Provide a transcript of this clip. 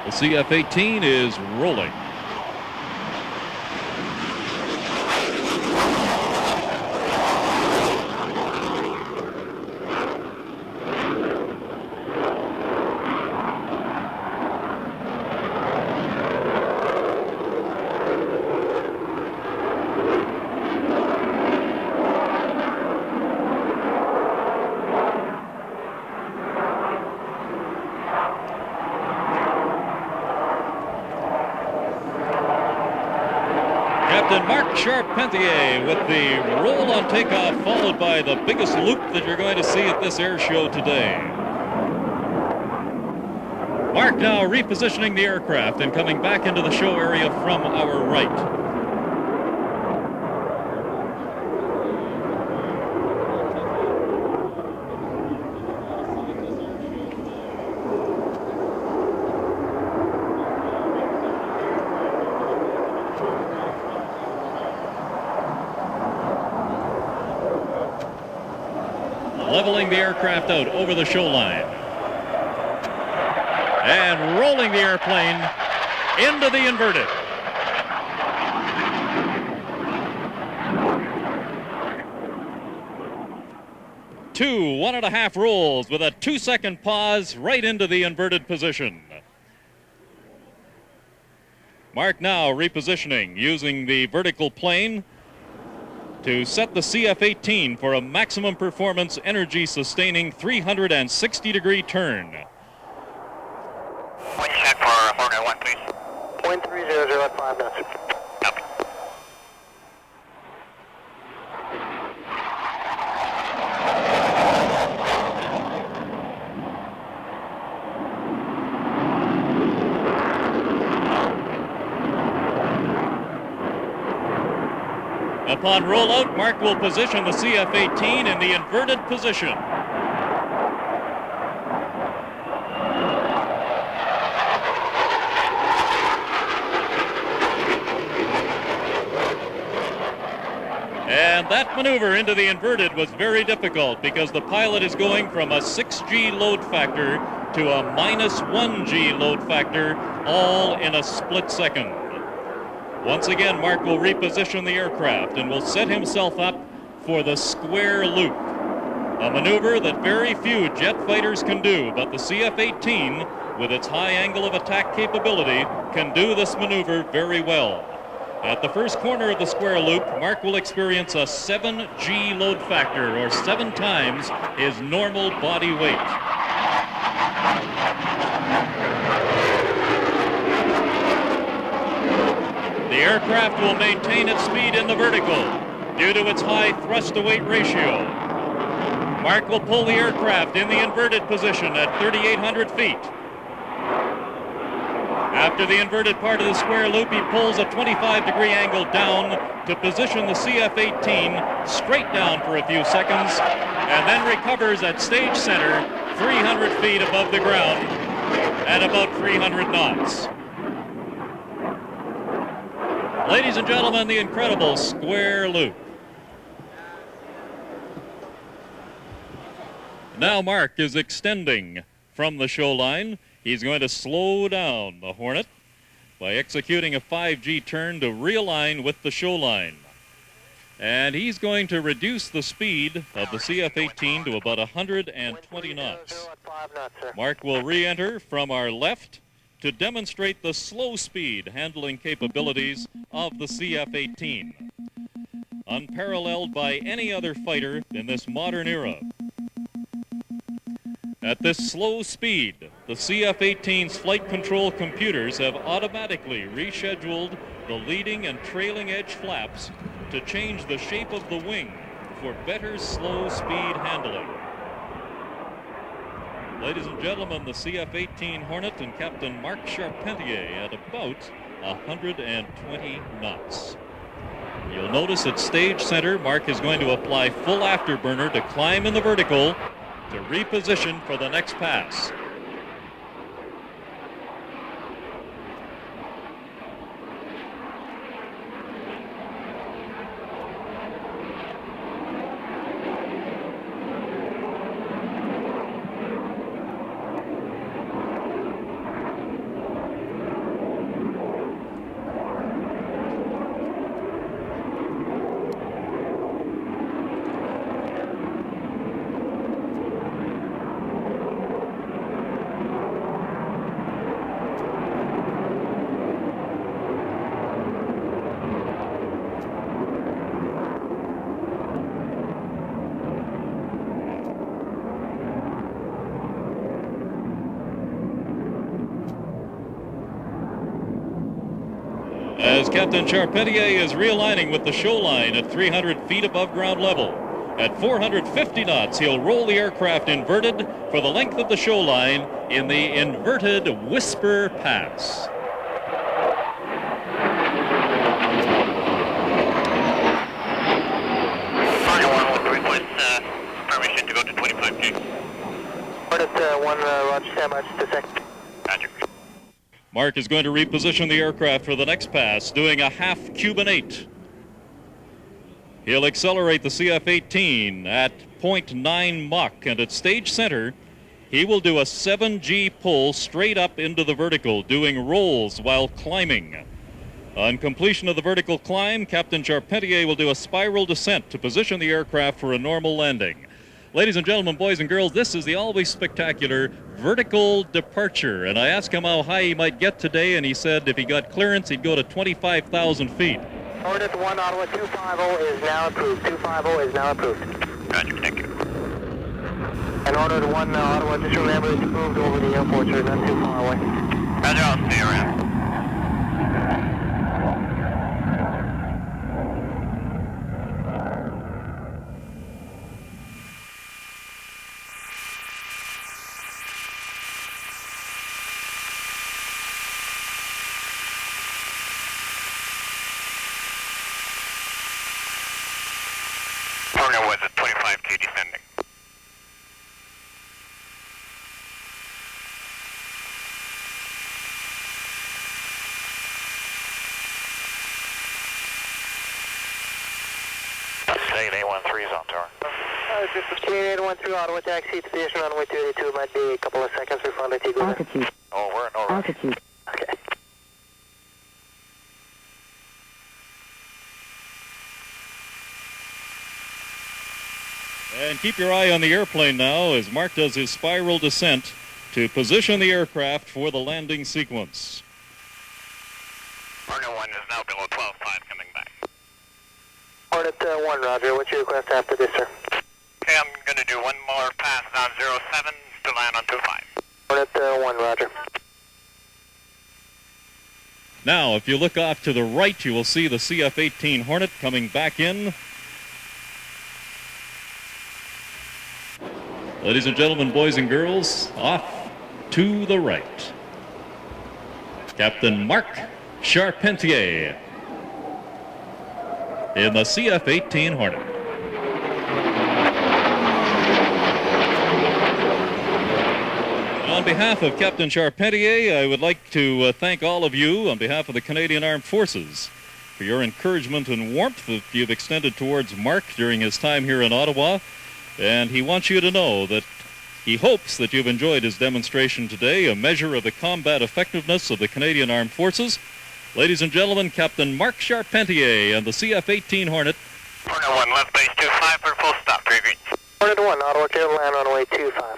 The CF-18 is rolling. Captain Marc Charpentier with the roll on takeoff, followed by the biggest loop that you're going to see at this air show today. Marc now repositioning the aircraft and coming back into the show area from our right. Leveling the aircraft out over the show line. And rolling the airplane into the inverted. Two 1.5 rolls with a 2-second pause right into the inverted position. Marc now repositioning using the vertical plane to set the CF-18 for a maximum performance energy sustaining 360-degree turn. Point check for Hornet 1, please. 0.300 at 5 minutes. Copy. Upon rollout, Marc will position the CF-18 in the inverted position. And that maneuver into the inverted was very difficult because the pilot is going from a 6G load factor to a -1G load factor, all in a split second. Once again, Marc will reposition the aircraft and will set himself up for the square loop, a maneuver that very few jet fighters can do, but the CF-18, with its high angle of attack capability, can do this maneuver very well. At the first corner of the square loop, Marc will experience a 7G load factor, or 7 times his normal body weight. The aircraft will maintain its speed in the vertical due to its high thrust-to-weight ratio. Marc will pull the aircraft in the inverted position at 3,800 feet. After the inverted part of the square loop, he pulls a 25-degree angle down to position the CF-18 straight down for a few seconds, and then recovers at stage center 300 feet above the ground at about 300 knots. Ladies and gentlemen, the incredible square loop. Now Marc is extending from the show line. He's going to slow down the Hornet by executing a 5G turn to realign with the show line. And he's going to reduce the speed of the CF-18 to about 120 knots. Marc will re-enter from our left to demonstrate the slow speed handling capabilities of the CF-18, unparalleled by any other fighter in this modern era. At this slow speed, the CF-18's flight control computers have automatically rescheduled the leading and trailing edge flaps to change the shape of the wing for better slow speed handling. Ladies and gentlemen, the CF-18 Hornet and Captain Marc Charpentier at about 120 knots. You'll notice at stage center, Marc is going to apply full afterburner to climb in the vertical to reposition for the next pass. as Captain Charpentier is realigning with the show line at 300 feet above ground level. At 450 knots, he'll roll the aircraft inverted for the length of the show line in the inverted Whisper Pass. Permission to go to 25G. Hornet 1, Roger, stand by just a sec. Roger. Marc is going to reposition the aircraft for the next pass, doing a half Cuban 8. He'll accelerate the CF-18 at 0.9 Mach, and at stage center, he will do a 7G pull straight up into the vertical, doing rolls while climbing. On completion of the vertical climb, Captain Charpentier will do a spiral descent to position the aircraft for a normal landing. Ladies and gentlemen, boys and girls, this is the always spectacular vertical departure. And I asked him how high he might get today, and he said if he got clearance, he'd go to 25,000 feet. Hornet 1, Ottawa 250 is now approved. 250 is now approved. Roger, thank you. And Hornet 1, Ottawa, just remember it's approved over the airport, so not too far away. Roger, I'll stay around. Hornet was at 25G descending. Canadian 13 is on tower. This is Canadian 13, Ottawa taxi to position runway 282. It might be a couple of seconds before I let you go. Altitude. Oh, we're in over. Altitude. Okay. And keep your eye on the airplane now as Marc does his spiral descent to position the aircraft for the landing sequence. Hornet 1 is now below 12.5 coming back. Hornet 1, Roger. What's your request after this, sir? Okay, I'm going to do one more pass on 07 to land on 25. Hornet 1, Roger. Now, if you look off to the right, you will see the CF-18 Hornet coming back in. Ladies and gentlemen, boys and girls, off to the right, Captain Marc Charpentier in the CF-18 Hornet. On behalf of Captain Charpentier, I would like to thank all of you on behalf of the Canadian Armed Forces for your encouragement and warmth that you've extended towards Marc during his time here in Ottawa. And he wants you to know that he hopes that you've enjoyed his demonstration today, a measure of the combat effectiveness of the Canadian Armed Forces. Ladies and gentlemen, Captain Marc Charpentier and the CF-18 Hornet. Hornet 1, left base 25 for full stop, 3 greens. Hornet 1, Ottawa, clear to land runway 25.